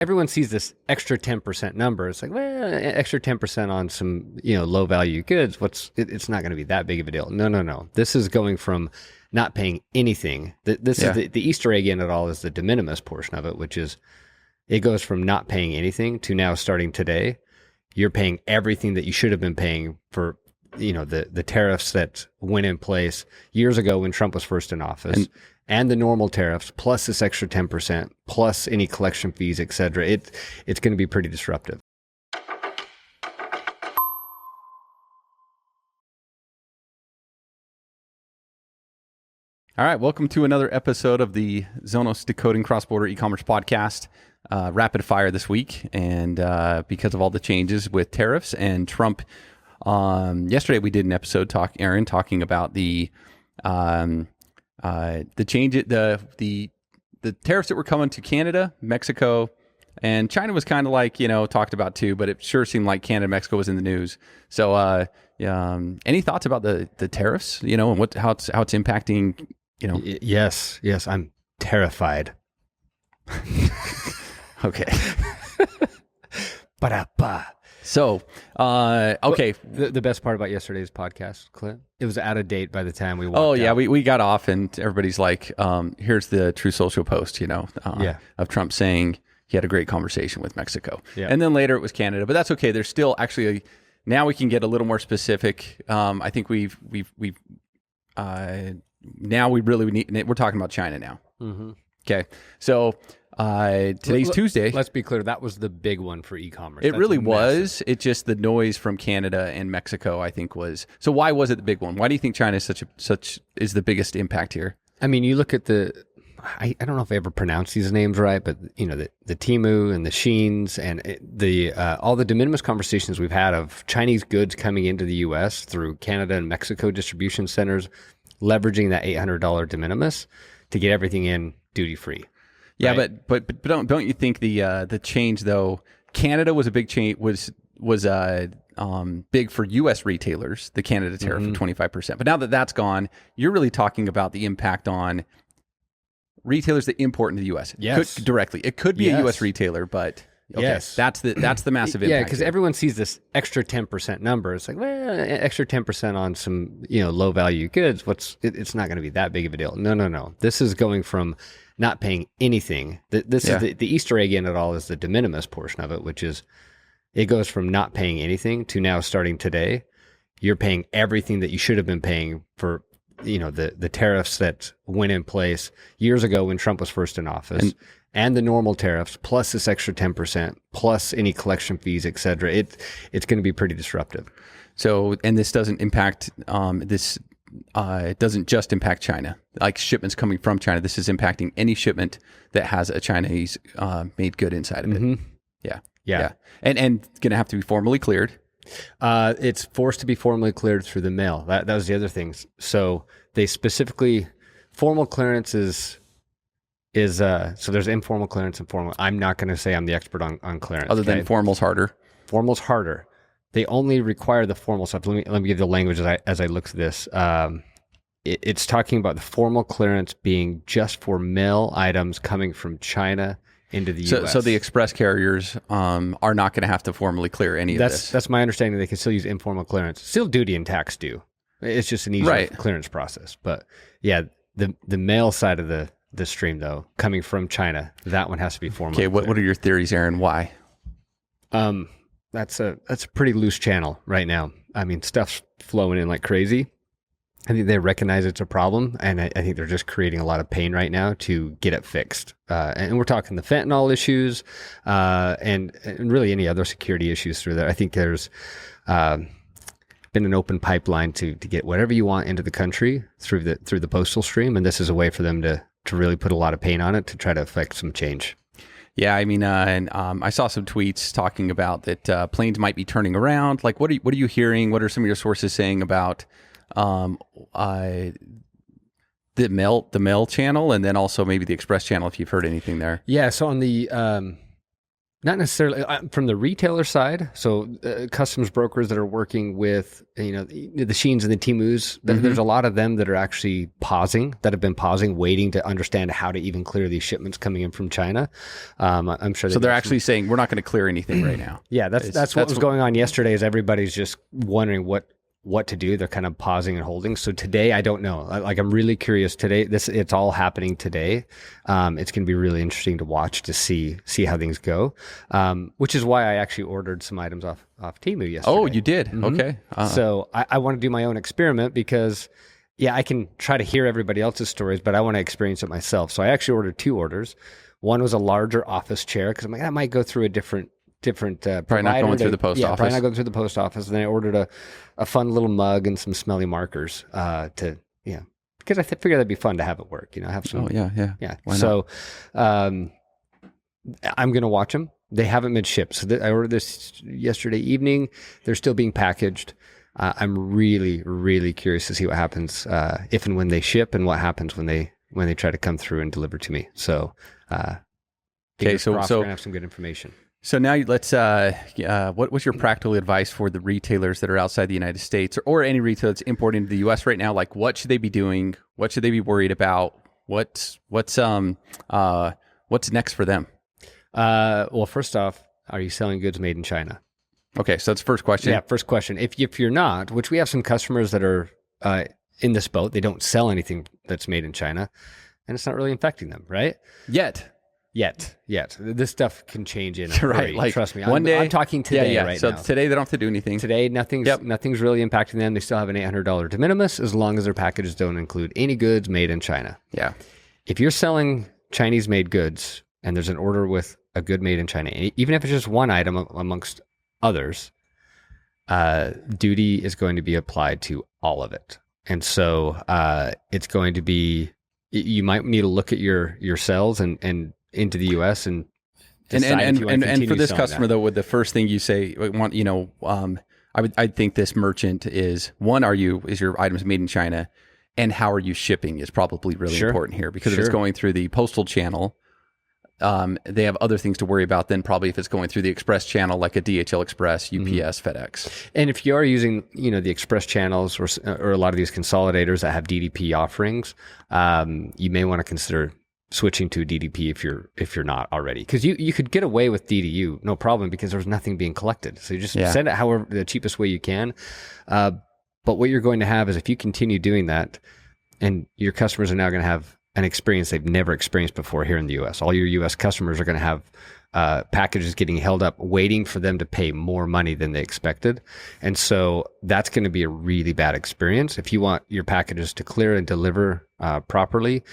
everyone sees this extra 10% number. It's like, well, extra 10% on some, low value goods. It's not going to be that big of a deal. No. This is going from not paying anything. This is the Easter egg in it all is the de minimis portion of it, which is it goes from not paying anything to now starting today. You're paying everything that you should have been paying for, the tariffs that went in place years ago when Trump was first in office. And the normal tariffs, plus this extra 10%, plus any collection fees, et cetera. It's going to be pretty disruptive. All right, welcome to another episode of the Zonos Decoding Cross-Border Ecommerce podcast. Rapid fire this week, and because of all the changes with tariffs and Trump. Yesterday we did an episode Aaron, talking about the change, the tariffs that were coming to Canada, Mexico, and China was kind of like, talked about too, but it sure seemed like Canada, Mexico was in the news. So, any thoughts about the tariffs, and how it's impacting, Yes, I'm terrified. Okay. Ba-da-ba. So, okay. The best part about yesterday's podcast, Clint, it was out of date by the time we walked out. Oh, yeah. We got off and everybody's like, here's the True Social post, of Trump saying he had a great conversation with Mexico. Yeah. And then later it was Canada, but that's okay. There's still actually, now we can get a little more specific. I think now we really need, we're talking about China now. Mm-hmm. Okay. So, today's Tuesday. Let's be clear. That was the big one for e-commerce. It really was. It just the noise from Canada and Mexico, I think, was. So why was it the big one? Why do you think China is is the biggest impact here? I mean, you look at I don't know if I ever pronounced these names right, but the Temu and the Sheins and all the de minimis conversations we've had of Chinese goods coming into the U.S. through Canada and Mexico distribution centers, leveraging that $800 de minimis to get everything in duty free. Yeah, right? but don't you think the change though? Canada was a big change. Was big for U.S. retailers. The Canada tariff of 25%. But now that that's gone, you're really talking about the impact on retailers that import into the U.S. Yes, directly. It could be a U.S. retailer, but okay, yes, that's the massive impact. Yeah, because everyone sees this extra 10% number. It's like, well, extra 10% on some low value goods. It's not going to be that big of a deal. No. This is going from not paying anything. This is the Easter egg in it all is the de minimis portion of it, which is it goes from not paying anything to now starting today. You're paying everything that you should have been paying for the tariffs that went in place years ago when Trump was first in office. And the normal tariffs, plus this extra 10%, plus any collection fees, et cetera. It's going to be pretty disruptive. So, and this doesn't impact, it doesn't just impact China, like shipments coming from China. This is impacting any shipment that has a Chinese made good inside of it. Mm-hmm. Yeah. And going to have to be formally cleared. It's forced to be formally cleared through the mail. That was the other thing. So they specifically, formal clearance is so there's informal clearance and formal. I'm not going to say I'm the expert on clearance. Other than formal's harder. Formal's harder. They only require the formal stuff. Let me give the language as I look through this. It's talking about the formal clearance being just for mail items coming from China into the U.S. So the express carriers are not going to have to formally clear any of this. That's my understanding. They can still use informal clearance. Still duty and tax due. It's just an easier clearance process. But yeah, the mail side of the stream though, coming from China, that one has to be formally cleared. What are your theories, Aaron? Why? That's a pretty loose channel right now. I mean, stuff's flowing in like crazy. I think they recognize it's a problem, and I think they're just creating a lot of pain right now to get it fixed. And we're talking the fentanyl issues, and really any other security issues through there. I think there's been an open pipeline to get whatever you want into the country through the postal stream, and this is a way for them to really put a lot of pain on it to try to affect some change. Yeah, I mean, I saw some tweets talking about that planes might be turning around. Like, what are you hearing? What are some of your sources saying about the mail channel, and then also maybe the express channel, if you've heard anything there? Yeah, so on the Not necessarily from the retailer side. So customs brokers that are working with, the Sheins and the Temus, there's a lot of them that are actually that have been pausing, waiting to understand how to even clear these shipments coming in from China. I'm sure. So they're actually saying we're not going to clear anything right now. Yeah, that's what was going on yesterday. Is everybody's just wondering what to do. They're kind of pausing and holding. So today, I don't know. I'm really curious today. It's all happening today. It's going to be really interesting to watch to see how things go. Which is why I actually ordered some items off Temu yesterday. Oh, you did? Mm-hmm. Okay. So I want to do my own experiment because, I can try to hear everybody else's stories, but I want to experience it myself. So I actually ordered 2 orders. One was a larger office chair because I'm like, that might go through a different probably not going through the post office. Probably not going through the post office. And then I ordered a fun little mug and some smelly markers because I figured that'd be fun to have at work. Have some. Oh yeah. Why not? So I'm gonna watch them. They haven't been shipped. So I ordered this yesterday evening. They're still being packaged. I'm really, really curious to see what happens if and when they ship, and what happens when they try to come through and deliver to me. So okay, so we're gonna have some good information. So now let's, what was your practical advice for the retailers that are outside the United States or any retailer that's importing to the U.S. right now? Like, what should they be doing? What should they be worried about? What's next for them? Well, first off, are you selling goods made in China? Okay, so that's the first question. Yeah, first question. If you're not, which we have some customers that are in this boat, they don't sell anything that's made in China, and it's not really affecting them, right? Yet. This stuff can change in a right. hurry. Like trust me. One day, I'm talking today right so now. So today they don't have to do anything. Today, nothing's really impacting them. They still have an $800 de minimis as long as their packages don't include any goods made in China. Yeah. If you're selling Chinese-made goods and there's an order with a good made in China, even if it's just one item amongst others, duty is going to be applied to all of it. And so it's going to be, you might need to look at your sales and into the U.S. and for this customer though, would the first thing you say, I think this merchant is is your items made in China, and how are you shipping is probably really important here, because if it's going through the postal channel, they have other things to worry about than probably if it's going through the express channel, like a DHL Express, UPS, FedEx. And if you are using, the express channels or a lot of these consolidators that have DDP offerings, you may want to consider switching to DDP if you're not already, because you could get away with DDU no problem because there's nothing being collected. So you just send it however the cheapest way you can. But what you're going to have is, if you continue doing that, and your customers are now going to have an experience they've never experienced before here in the U.S. All your U.S. customers are going to have packages getting held up, waiting for them to pay more money than they expected. And so that's going to be a really bad experience. If you want your packages to clear and deliver properly,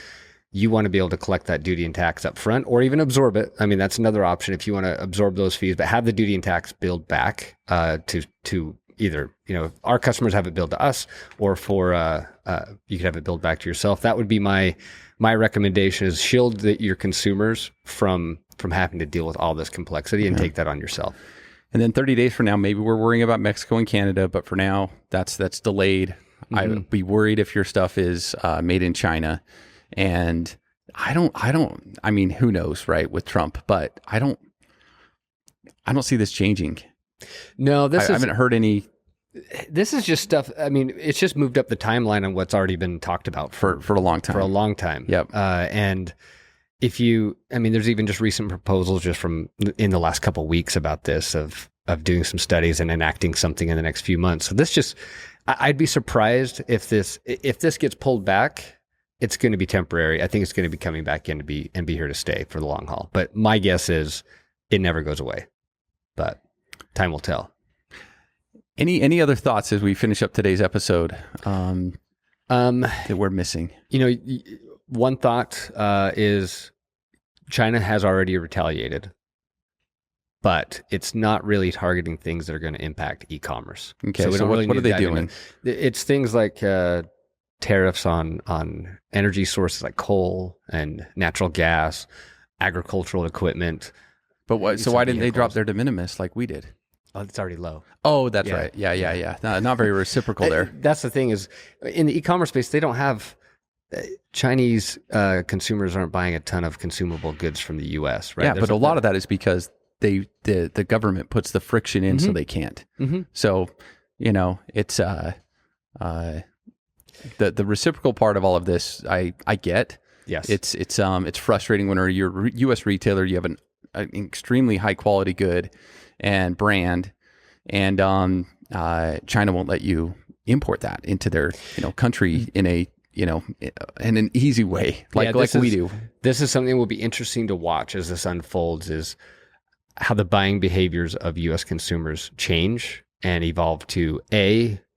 you want to be able to collect that duty and tax up front, or even absorb it. I mean, that's another option if you want to absorb those fees, but have the duty and tax billed back to either, our customers have it billed to us, or for you could have it billed back to yourself. That would be my recommendation, is shield your consumers from having to deal with all this complexity and take that on yourself. And then 30 days from now, maybe we're worrying about Mexico and Canada, but for now, that's delayed. I would be worried if your stuff is made in China. And I mean, who knows, right, with Trump, but I don't see this changing. No, I haven't heard any. This is just stuff. I mean, it's just moved up the timeline on what's already been talked about for a long time. For a long time. Yep. And there's even just recent proposals just from in the last couple of weeks about this, of doing some studies and enacting something in the next few months. So this I'd be surprised if this gets pulled back. It's going to be temporary. I think it's going to be coming back in to be here to stay for the long haul. But my guess is it never goes away. But time will tell. Any other thoughts as we finish up today's episode that we're missing? One thought is China has already retaliated, but it's not really targeting things that are going to impact e-commerce. Okay, so what are they doing? It's things like tariffs on energy sources like coal and natural gas, agricultural equipment. But why didn't they drop their de minimis like we did? Oh, it's already low. Oh, that's right. Yeah. Not very reciprocal there. That's the thing, is in the e-commerce space, they don't have Chinese consumers aren't buying a ton of consumable goods from the U.S., right? Yeah, but a lot of that is because the government puts the friction in so they can't. So, it's the reciprocal part of all of this. I get. Yes. It's frustrating when you're a U.S. retailer, you have an extremely high quality good and brand, and China won't let you import that into their country in a in an easy way, like we do. This is something that will be interesting to watch as this unfolds, is how the buying behaviors of U.S. consumers change and evolve to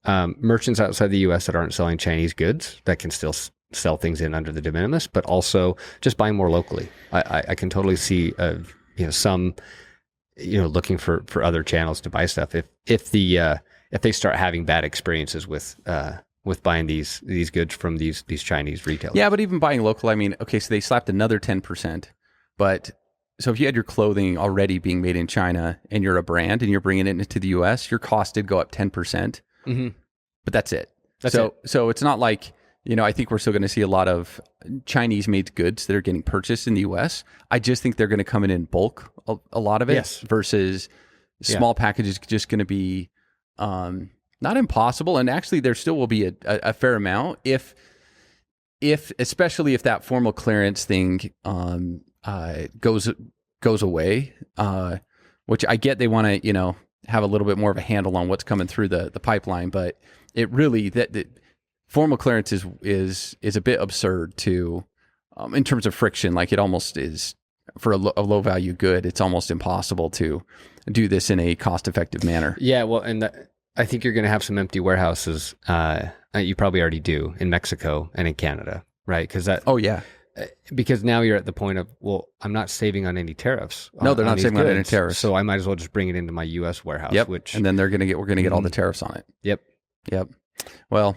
merchants outside the U.S. that aren't selling Chinese goods that can still sell things in under the de minimis, but also just buying more locally. I can totally see some looking for other channels to buy stuff if they start having bad experiences with buying these goods from these Chinese retailers. Yeah, but even buying local, I mean, okay, so they slapped another 10%, but so if you had your clothing already being made in China and you're a brand and you're bringing it into the U.S., your cost did go up 10%, but that's it. So it's not like, I think we're still going to see a lot of Chinese-made goods that are getting purchased in the U.S. I just think they're going to come in bulk, a lot of it, versus small packages just going to be not impossible. And actually, there still will be a fair amount if especially if that formal clearance thing goes away, which I get they want to have a little bit more of a handle on what's coming through the pipeline, but it really that formal clearance is a bit absurd to in terms of friction. Like, it almost is for a low value good. It's almost impossible to do this in a cost effective manner. Yeah, well, and I think you're going to have some empty warehouses. You probably already do in Mexico and in Canada, right? Because now you're at the point of, well, I'm not saving on any tariffs. No, they're not saving on any tariffs. So I might as well just bring it into my U.S. warehouse. Yep. And then we're going to get all the tariffs on it. Yep. Well,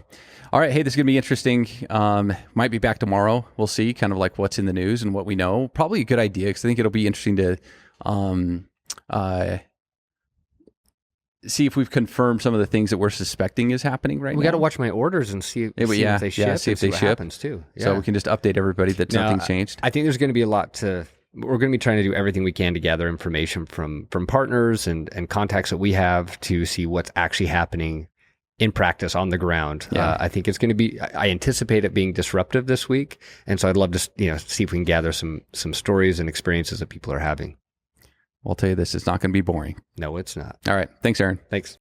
all right. Hey, this is going to be interesting. Might be back tomorrow. We'll see kind of like what's in the news and what we know. Probably a good idea, because I think it'll be interesting to see if we've confirmed some of the things that we're suspecting is happening right now. We got to watch my orders and see if they ship. See if they ship. What happens too. Yeah. So we can just update everybody that nothing's changed. I think there's going to be a lot we're going to be trying to do everything we can to gather information from partners and contacts that we have to see what's actually happening in practice on the ground. Yeah. I think it's going to be, I anticipate it being disruptive this week. And so I'd love to, see if we can gather some stories and experiences that people are having. I'll tell you this, it's not going to be boring. No, it's not. All right. Thanks, Aaron. Thanks.